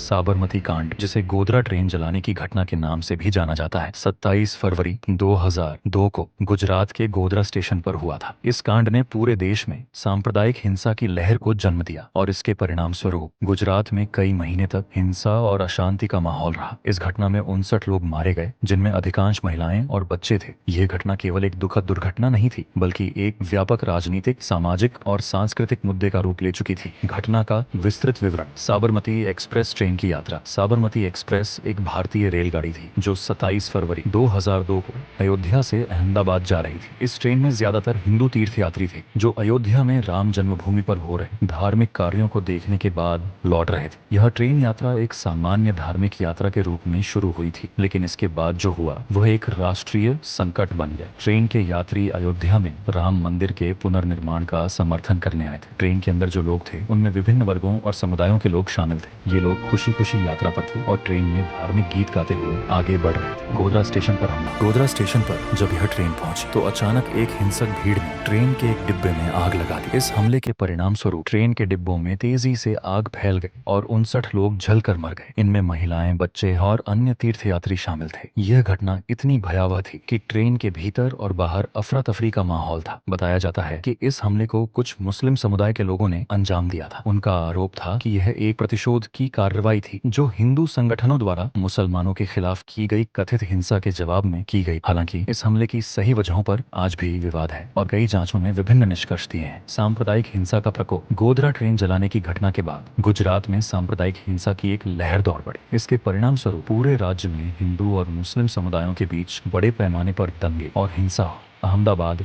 साबरमती कांड, जिसे गोधरा ट्रेन जलाने की घटना के नाम से भी जाना जाता है, 27 फरवरी 2002 को गुजरात के गोधरा स्टेशन पर हुआ था। इस कांड ने पूरे देश में सांप्रदायिक हिंसा की लहर को जन्म दिया और इसके परिणाम स्वरूप गुजरात में कई महीने तक हिंसा और अशांति का माहौल रहा। इस घटना में 59 लोग मारे गए, जिनमें अधिकांश महिलाएं और बच्चे थे। यह घटना केवल एक दुखद दुर्घटना नहीं थी, बल्कि एक व्यापक राजनीतिक, सामाजिक और सांस्कृतिक मुद्दे का रूप ले चुकी थी। घटना का विस्तृत विवरण। साबरमती एक्सप्रेस ट्रेन की यात्रा। साबरमती एक्सप्रेस एक भारतीय रेलगाड़ी थी जो 27 फरवरी 2002 को अयोध्या से अहमदाबाद जा रही थी। इस ट्रेन में ज्यादातर हिंदू तीर्थयात्री थे जो अयोध्या में राम जन्मभूमि पर हो रहे धार्मिक कार्यों को देखने के बाद लौट रहे थे। यह ट्रेन यात्रा एक सामान्य धार्मिक यात्रा के रूप में शुरू हुई थी, लेकिन इसके बाद जो हुआ वह एक राष्ट्रीय संकट बन गया। ट्रेन के यात्री अयोध्या में राम मंदिर के पुनर्निर्माण का समर्थन करने आए थे। ट्रेन के अंदर जो लोग थे उनमें विभिन्न वर्गों और समुदायों के लोग शामिल थे। ये लोग खुशी खुशी यात्रा पर थे और ट्रेन में धार्मिक गीत गाते हुए आगे बढ़ रहे थे। गोधरा स्टेशन पर हमला। गोधरा स्टेशन पर जब यह ट्रेन पहुंची तो अचानक एक हिंसक भीड़ ने ट्रेन के एक डिब्बे में आग लगा दी। इस हमले के परिणाम स्वरूप ट्रेन के डिब्बों में तेजी से आग फैल गई और 59 लोग जलकर मर गए। इनमें महिलाएं, बच्चे और अन्य तीर्थयात्री शामिल थे। यह घटना इतनी भयावह थी कि ट्रेन के भीतर और बाहर अफरा तफरी का माहौल था। बताया जाता है कि इस हमले को कुछ मुस्लिम समुदाय के लोगों ने अंजाम दिया था। उनका आरोप था कि यह एक प्रतिशोध की कार्रवाई थी जो हिंदू संगठनों द्वारा मुसलमानों के खिलाफ की गई कथित हिंसा के जवाब में की गई। हालांकि इस हमले की सही वजहों पर आज भी विवाद है और कई जांचों ने विभिन्न निष्कर्ष दिए हैं। सांप्रदायिक हिंसा का प्रकोप। गोधरा ट्रेन जलाने की घटना के बाद गुजरात में सांप्रदायिक हिंसा की एक लहर दौड़ पड़ी। इसके परिणाम स्वरूप पूरे राज्य में हिंदू और मुस्लिम समुदायों के बीच बड़े पैमाने पर दंगे और हिंसा हुई। अहमदाबाद,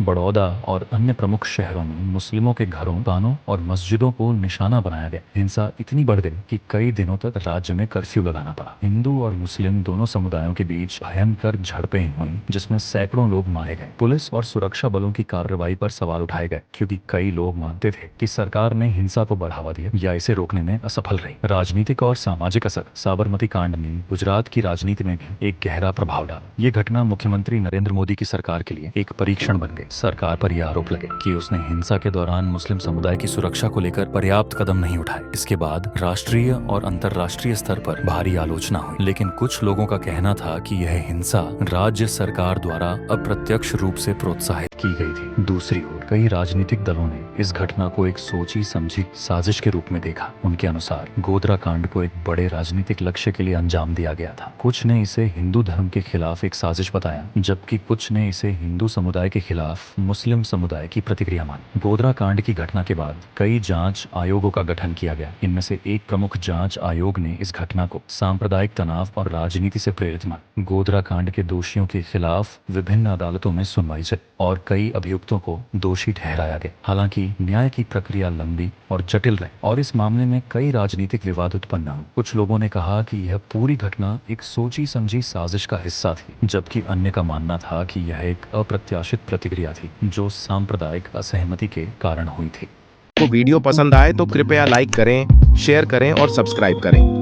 बड़ौदा और अन्य प्रमुख शहरों में मुस्लिमों के घरों, दुकानों और मस्जिदों को निशाना बनाया गया। हिंसा इतनी बढ़ गई कि कई दिनों तक राज्य में कर्फ्यू लगाना पड़ा। हिंदू और मुस्लिम दोनों समुदायों के बीच भयंकर झड़पें हुई, जिसमें सैकड़ों लोग मारे गए। पुलिस और सुरक्षा बलों की कार्रवाई पर सवाल उठाए गए, क्योंकि कई लोग मानते थे कि सरकार ने हिंसा को बढ़ावा दिया या इसे रोकने में असफल रही। राजनीतिक और सामाजिक असर। साबरमती कांड ने गुजरात की राजनीति में भी एक गहरा प्रभाव डाला। ये घटना मुख्यमंत्री नरेंद्र मोदी की सरकार के लिए एक परीक्षण बन गई। सरकार पर यह आरोप लगे कि उसने हिंसा के दौरान मुस्लिम समुदाय की सुरक्षा को लेकर पर्याप्त कदम नहीं उठाए। इसके बाद राष्ट्रीय और अंतर्राष्ट्रीय स्तर पर भारी आलोचना हुई, लेकिन कुछ लोगों का कहना था कि यह हिंसा राज्य सरकार द्वारा अप्रत्यक्ष रूप से प्रोत्साहित की गई थी। दूसरी ओर कई राजनीतिक दलों ने इस घटना को एक सोची समझी साजिश के रूप में देखा। उनके अनुसार गोधरा कांड को एक बड़े राजनीतिक लक्ष्य के लिए अंजाम दिया गया था। कुछ ने इसे हिंदू धर्म के खिलाफ एक साजिश बताया, जबकि कुछ ने इसे हिंदू समुदाय के खिलाफ मुस्लिम समुदाय की प्रतिक्रिया मानी। गोधरा कांड की घटना के बाद कई जांच आयोगों का गठन किया गया। इनमें से एक प्रमुख जांच आयोग ने इस घटना को सांप्रदायिक तनाव और राजनीति से प्रेरित माना। गोधरा कांड के दोषियों के खिलाफ विभिन्न अदालतों में सुनवाई चली और कई अभियुक्तों को दोषी ठहराया गया। हालांकि न्याय की प्रक्रिया लंबी और जटिल रही और इस मामले में कई राजनीतिक विवाद उत्पन्न हुए। कुछ लोगों ने कहा कि यह पूरी घटना एक सोची समझी साजिश का हिस्सा थी, जबकि अन्य का मानना था कि यह एक अप्रत्याशित प्रतिक्रिया थी जो सांप्रदायिक असहमति के कारण हुई थी। को वीडियो पसंद आए तो कृपया लाइक करें, शेयर करें और सब्सक्राइब करें।